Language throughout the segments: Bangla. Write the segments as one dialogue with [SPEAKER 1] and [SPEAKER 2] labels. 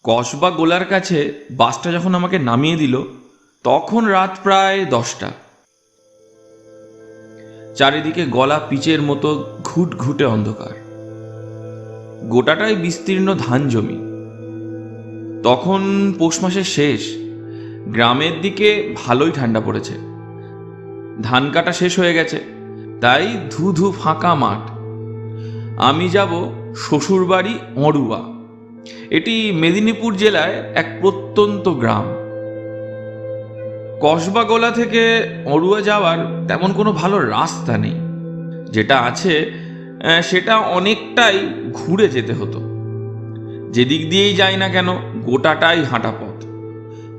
[SPEAKER 1] কসবা গোলার কাছে বাসটা যখন আমাকে নামিয়ে দিল তখন রাত প্রায় 10টা। চারিদিকে গলা পিচের মতো ঘুটঘুটে অন্ধকার, গোটাটাই বিস্তীর্ণ ধান জমি। তখন পৌষ মাসের শেষ, গ্রামের দিকে ভালোই ঠান্ডা পড়েছে। ধান কাটা শেষ হয়ে গেছে, তাই ধু ধু ফাঁকা মাঠ। আমি যাব শ্বশুরবাড়ি অড়ুয়া। এটি মেদিনীপুর জেলায় এক প্রত্যন্ত গ্রাম। কসবা গোলা থেকে অড়ুয়া যাওয়ার তেমন কোনো ভালো রাস্তা নেই, যেটা আছে সেটা অনেকটাই ঘুরে যেতে হতো। যেদিক দিয়েই যাই না কেন গোটাটাই হাঁটা পথ।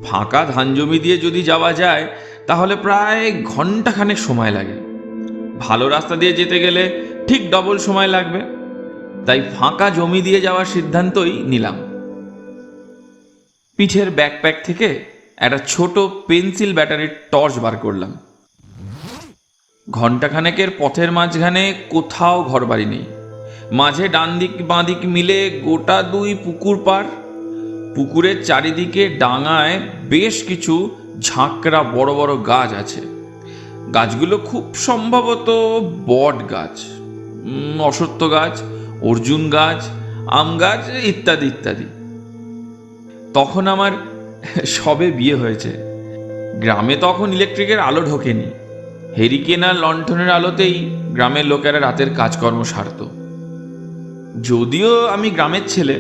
[SPEAKER 1] ফাঁকা ধান জমি দিয়ে যদি যাওয়া যায় তাহলে প্রায় ঘন্টাখানেক সময় লাগে। ভালো রাস্তা দিয়ে যেতে গেলে ঠিক ডবল সময় লাগবে। তাই ফাঁকা জমি দিয়ে যাওয়ার সিদ্ধান্তই নিলাম। পিঠের ব্যাকপ্যাক থেকে একটা ছোট পেন্সিল ব্যাটারির টর্চ বার করলাম। ঘণ্টাখানেকের পথের মাঝখানে কোথাও ঘরবাড়ি নেই। মাঝে ডান দিক বাঁ দিক মিলে গোটা 2 পুকুর পাড়। পুকুরের চারিদিকে ডাঙায় বেশ কিছু ঝাঁকড়া বড় বড় গাছ আছে। গাছগুলো খুব সম্ভবত বট গাছ, অশ্বত্থ গাছ, অর্জুন গাছ, আম গাছ ইত্যাদি ইত্যাদি। তখন আমার সবে বিয়ে হয়েছে। গ্রামে তখন ইলেকট্রিকের আলো ঢোকেনি। হেরিকেন আর লণ্ঠনের আলোতেই গ্রামের লোকেরা রাতের কাজকর্ম সারত। যদিও আমি গ্রামের ছেলে,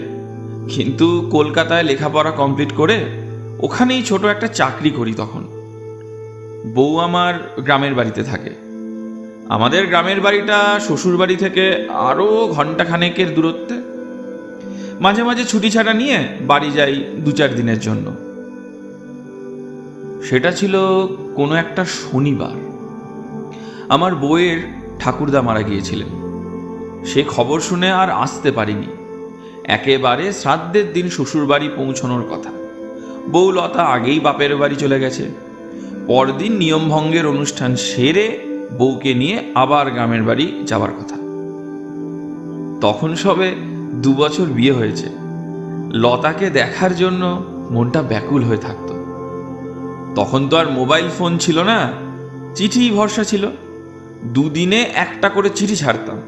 [SPEAKER 1] কিন্তু কলকাতায় লেখাপড়া কমপ্লিট করে ওখানেই ছোট একটা চাকরি করি। তখন বউ আমার গ্রামের বাড়িতে থাকে। আমাদের গ্রামের বাড়িটা শ্বশুর বাড়ি থেকে আরও ঘণ্টাখানেকের দূরত্বে। মাঝে মাঝে ছুটি ছাটা নিয়ে বাড়ি যাই 2-4 দিনের জন্য। সেটা ছিল কোনো একটা শনিবার। আমার বউয়ের ঠাকুরদা মারা গিয়েছিলেন। সে খবর শুনে আর আসতে পারিনি। একেবারে শ্রাদ্ধের দিন শ্বশুর বাড়ি পৌঁছানোর কথা। বউ লতা আগেই বাপের বাড়ি চলে গেছে। পরদিন নিয়মভঙ্গের অনুষ্ঠান সেরে বউকে নিয়ে আবার গ্রামের বাড়ি যাওয়ার কথা। তখন সবে 2 বছর বিয়ে হয়েছে। লতাকে দেখার জন্য মনটা ব্যাকুল হয়ে থাকত। তখন তো আর মোবাইল ফোন ছিল না, চিঠি ভরসা ছিল। 2 দিনে একটা করে চিঠি ছাড়তাম।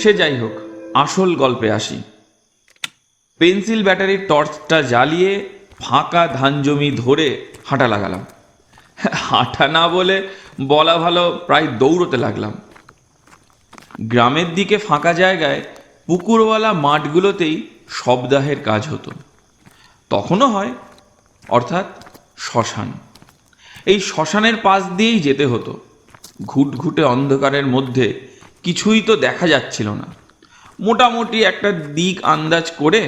[SPEAKER 1] সে যাই হোক, আসল গল্পে আসি। পেন্সিল ব্যাটারির টর্চটা জ্বালিয়ে ফাঁকা ধান জমি ধরে হাঁটা লাগালাম। হাঁটা না বলা ভালো, প্রায় দৌড়তে লাগলাম। গ্রামের দিকে ফাঁকা জায়গায় পুকুরওয়ালা মাঠগুলোতেই শবদাহের কাজ হতো। তখনও হয়, অর্থাৎ শ্মশান। এই শ্মশানের পাশ দিয়েই যেতে হতো। ঘুটঘুটে অন্ধকারের মধ্যে কিছুই তো দেখা যাচ্ছিল না। মোটামুটি একটা দিক আন্দাজ করে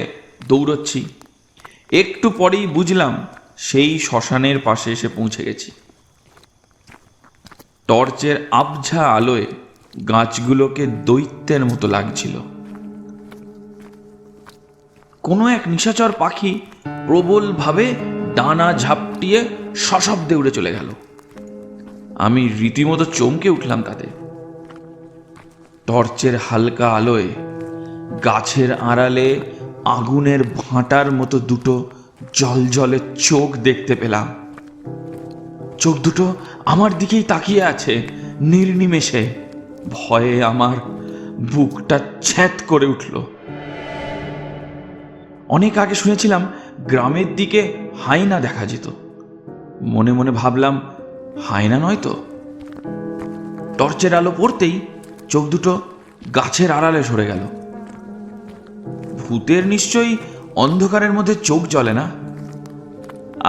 [SPEAKER 1] দৌড়চ্ছি। একটু পরেই বুঝলাম সেই শ্মশানের পাশে এসে পৌঁছে গেছি। টর্চের আবঝা আলোয় গাছগুলোকে দৈত্যের মতো লাগছিল। কোনো এক নিশাচর পাখি প্রবলভাবে ডানা ঝাপটিয়ে সশব্দে উড়ে চলে গেল। আমি রীতিমতো চমকে উঠলাম তাতে। টর্চের হালকা আলোয় গাছের আড়ালে আগুনের ভাঁটার মতো 2 জলজলে চোখ দেখতে পেলাম। চোখ দুটো আমার দিকেই তাকিয়ে আছে নির্নিমেষে। ভয়ে আমার বুকটা ছ্যাঁত করে উঠল। অনেক আগে শুনেছিলাম গ্রামের দিকে হায়না দেখা যেত। মনে মনে ভাবলাম, হায়না নয় তো। টর্চের আলো পড়তেই চোখ দুটো গাছের আড়ালে সরে গেল। ভূতের নিশ্চয়ই অন্ধকারের মধ্যে চোখ জ্বলে না।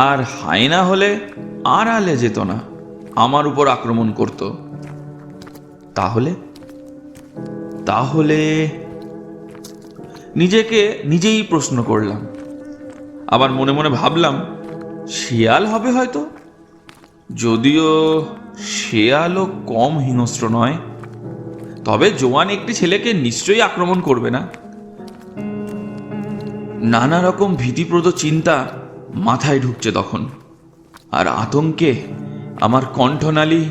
[SPEAKER 1] আর হায়না হলে আড়ালে যেত না, আমার উপর আক্রমণ করত। তাহলে নিজেকে নিজেই প্রশ্ন করলাম। আবার মনে মনে ভাবলাম, শিয়াল হবে হয়তো। যদিও শিয়ালও কম হিংস্র নয়, তবে জোয়ান একটি ছেলেকে নিশ্চয়ই আক্রমণ করবে না। নানা রকম ভীতিপ্রদ চিন্তা মাথায় ঢুকছে তখন। আর আতঙ্কে আমার কণ্ঠনালী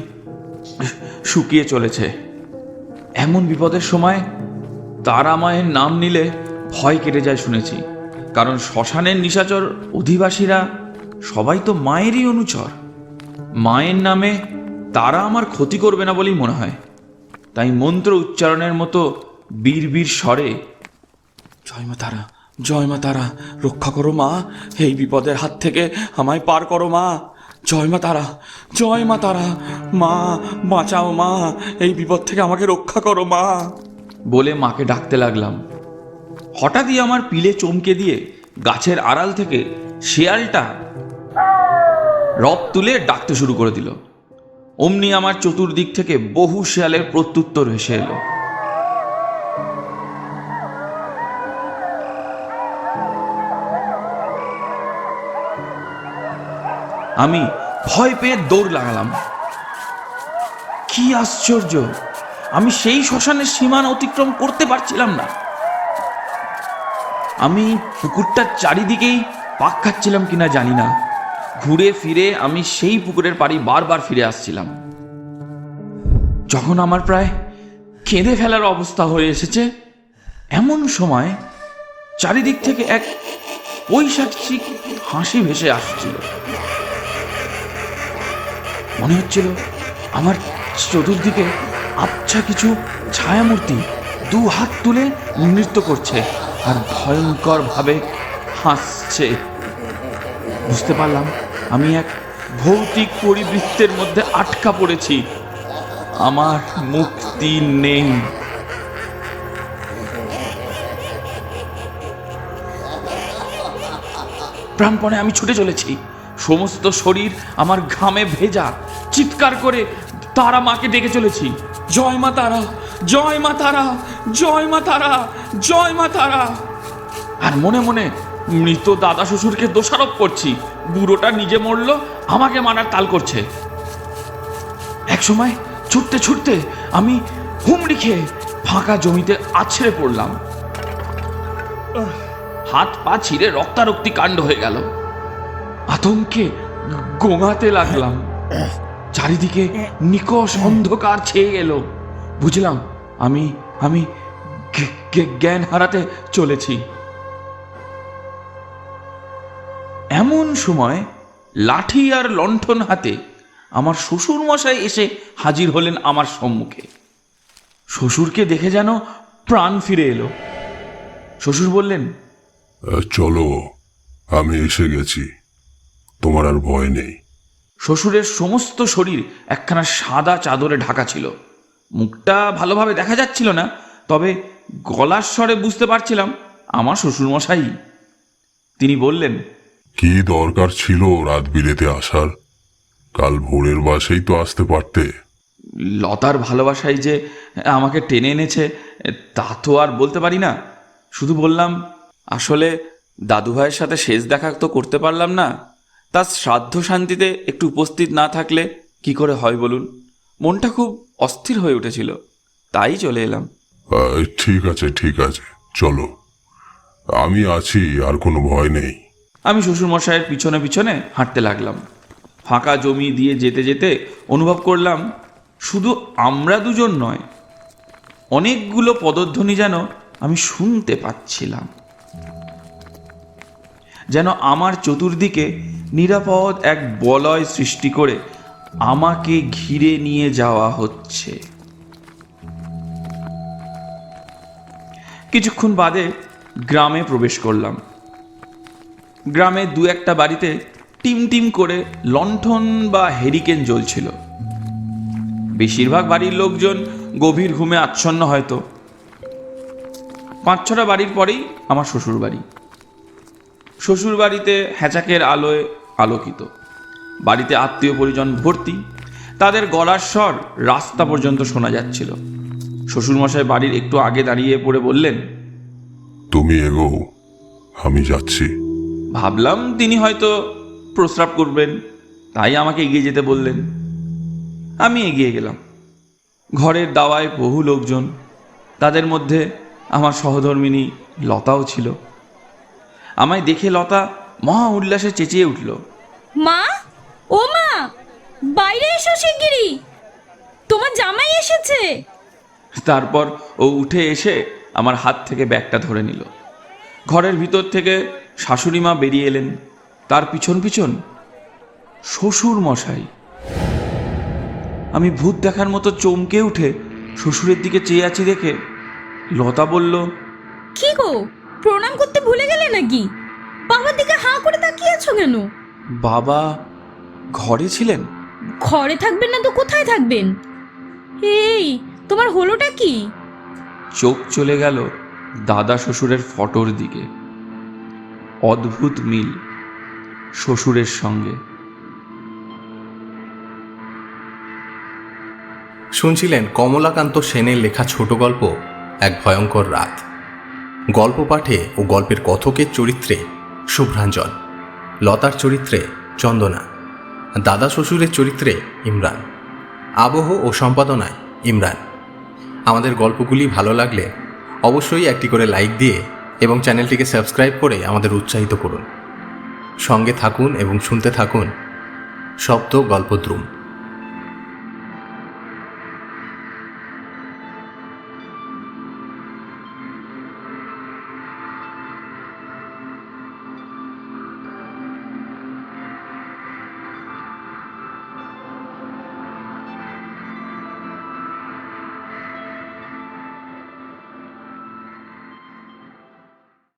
[SPEAKER 1] শুকিয়ে চলেছে। এমন বিপদের সময় তারা মায়ের নাম নিলে ভয় কেটে যায় শুনেছি। কারণ শ্মশানের নিশাচর অধিবাসীরা সবাই তো মায়েরই অনুচর। মায়ের নামে তারা আমার ক্ষতি করবে না বলেই মনে হয়। তাই মন্ত্র উচ্চারণের মতো বীর বীর স্বরে, জয় মা তারা, জয় মা তারা, রক্ষা করো মা, এই বিপদের হাত থেকে আমায় পার করো মা, জয় মা তারা, জয় মা তারা, মা বাঁচাও মা, এই বিপদ থেকে আমাকে রক্ষা করো মা বলে মাকে ডাকতে লাগলাম। হঠাৎই আমার পিলে চমকে দিয়ে গাছের আড়াল থেকে শেয়ালটা রব তুলে ডাকতে শুরু করে দিল। অমনি আমার চতুর্দিক থেকে বহু শেয়ালের প্রত্যুত্তর ভেসে এলো। আমি ভয় পেয়ে দৌড় লাগালাম। কি আশ্চর্য, আমি সেই শ্মশানের সীমানা অতিক্রম করতে পারছিলাম না। আমি পুকুরটার চারিদিকেই পাক খাচ্ছিলাম কিনা জানি না। ঘুরে ফিরে আমি সেই পুকুরের পাড়ি বারবার ফিরে আসছিলাম। যখন আমার প্রায় কেঁদে ফেলার অবস্থা হয়ে এসেছে, এমন সময় চারিদিক থেকে এক পৈশাচিক হাসি ভেসে আসছিল। মনে হচ্ছিল আমার চতুর্দিকে আবছা কিছু ছায়ামূর্তি দু হাত তুলে নৃত্য করছে আর ভয়ঙ্কর ভাবে হাসছে। বুঝতে পারলাম আমি এক ভৌতিক পরিবৃত্তের মধ্যে আটকা পড়েছি। আমার মুক্তি নেই। প্রাণপণে আমি ছুটে চলেছি, সমস্ত শরীর আমার ঘামে ভেজা। চিৎকার করে তারা মাকে ডেকে চলেছি, জয় মা তারা, জয় মা তারা, জয় মা তারা, জয় মা তারা। আর মনে মনে মৃত দাদা শ্বশুরকে দোষারোপ করছি। বুড়োটা নিজে মরল, আমাকে মারার তাল করছে। এক সময় ছুটতে ছুটতে আমি হুমড়ি খেয়ে ফাঁকা জমিতে আছড়ে পড়লাম। হাত পা ছিঁড়ে রক্তারক্তি কাণ্ড হয়ে গেল। আতঙ্কে গোঙাতে লাগলাম। চারিদিকে নিকষ অন্ধকার ছেয়ে গেল। বুঝলাম আমি আমি জ্ঞান হারাতে চলেছি। এমন সময় লাঠি আর লণ্ঠন হাতে আমার শ্বশুর মশাই এসে হাজির হলেন আমার সম্মুখে। শ্বশুরকে দেখে যেন প্রাণ ফিরে এলো। শ্বশুর বললেন,
[SPEAKER 2] চলো, আমি এসে গেছি, তোমার আর ভয় নেই।
[SPEAKER 1] শ্বশুরের সমস্ত শরীর একখানা সাদা চাদরে ঢাকা ছিল। মুখটা ভালোভাবে দেখা যাচ্ছিল না, তবে গলার স্বরে বুঝতে পারছিলাম আমার শ্বশুরমশাই। তিনি বললেন,
[SPEAKER 2] কি দরকার ছিল রাত বিরেতে আসার? কাল ভোরের বাসেই তো আসতে পারতে।
[SPEAKER 1] লতার ভালোবাসায় যে আমাকে টেনে এনেছে তা তো আর বলতে পারি না। শুধু বললাম, আসলে দাদুভাইয়ের সাথে শেষ দেখা তো করতে পারলাম না। তার শ্রাদ্ধ শান্তিতে একটু উপস্থিত না থাকলে কি করে হয় বলুন? মনটা খুব অস্থির হয়ে উঠেছিল, তাই চলে এলাম।
[SPEAKER 2] ঠিক আছে, ঠিক আছে, চলো, আমি আছি, আর কোনো ভয় নেই।
[SPEAKER 1] আমি শ্বশুরমশাইয়ের পিছনে পিছনে হাঁটতে লাগলাম। ফাঁকা জমি দিয়ে যেতে যেতে অনুভব করলাম শুধু আমরা দুজন নয়, অনেকগুলো পদধ্বনি যেন আমি শুনতে পাচ্ছিলাম। যেন আমার চতুর্দিকে নিরাপদ এক বলয় সৃষ্টি করে আমাকে ঘিরে নিয়ে যাওয়া হচ্ছে। কিছুক্ষণ বাদে গ্রামে প্রবেশ করলাম। গ্রামে দু একটা বাড়িতে টিম টিম করে লণ্ঠন বা হেরিকেন জ্বলছিল। বেশিরভাগ বাড়ির লোকজন গভীর ঘুমে আচ্ছন্ন। হয়তো 5-6টা বাড়ির পরেই আমার শ্বশুর বাড়ি। শ্বশুর বাড়িতে হ্যাচাকের আলোয় আলোকিত। বাড়িতে আত্মীয় পরিজন ভর্তি। তাদের গলার স্বর রাস্তা পর্যন্ত শোনা যাচ্ছিল। শ্বশুরমশাই বাড়ির একটু আগে দাঁড়িয়ে পড়ে বললেন,
[SPEAKER 2] তুমি এগো, আমি যাচ্ছি।
[SPEAKER 1] ভাবলাম তিনি হয়তো প্রস্রাব করবেন, তাই আমাকে এগিয়ে যেতে বললেন। আমি এগিয়ে গেলাম। ঘরের দাওয়ায় বহু লোকজন, তাদের মধ্যে আমার সহধর্মিণী লতাও ছিল। আমায় দেখে লতা মহা উল্লাসে চেঁচিয়ে উঠল,
[SPEAKER 3] মা, ও মা, বাইরে এসো শিগগিরই, তোমার জামাই এসেছে।
[SPEAKER 1] তারপর ও উঠে এসে আমার হাত থেকে ব্যাগটা ধরে নিল। ঘরের ভিতর থেকে শাশুড়ি মা বেরিয়ে এলেন, তার পিছন পিছন শ্বশুর মশাই। আমি ভূত দেখার মতো চমকে উঠে শ্বশুরের দিকে চেয়ে আছি দেখে লতা বলল,
[SPEAKER 3] কি গো, প্রণাম করতে ভুলে গেলে নাকি? বাবার দিকে হাঁ করে তাকিয়ে আছো কেন?
[SPEAKER 1] বাবা ঘরে ছিলেন?
[SPEAKER 3] ঘরে থাকবেন না তো কোথায় থাকবেন? এই, তোমার হলোটা কি?
[SPEAKER 1] চোখ চলে গেল দাদা শ্বশুরের ফটোর দিকে। অদ্ভুত মিল শ্বশুরের সঙ্গে।
[SPEAKER 4] শুনছিলেন কমলাকান্ত সেনের লেখা ছোট গল্প এক ভয়ঙ্কর রাত। গল্প পাঠে ও গল্পের কথকের চরিত্রে শুভ্রাঞ্জন, লতার চরিত্রে চন্দনা, দাদা শ্বশুরের চরিত্রে ইমরান, আবহ ও সম্পাদনায় ইমরান। আমাদের গল্পগুলি ভালো লাগলে অবশ্যই একটি করে লাইক দিয়ে এবং চ্যানেলটিকে সাবস্ক্রাইব করে আমাদের উৎসাহিত করুন। সঙ্গে থাকুন এবং শুনতে থাকুন শব্দ গল্পদ্রুম।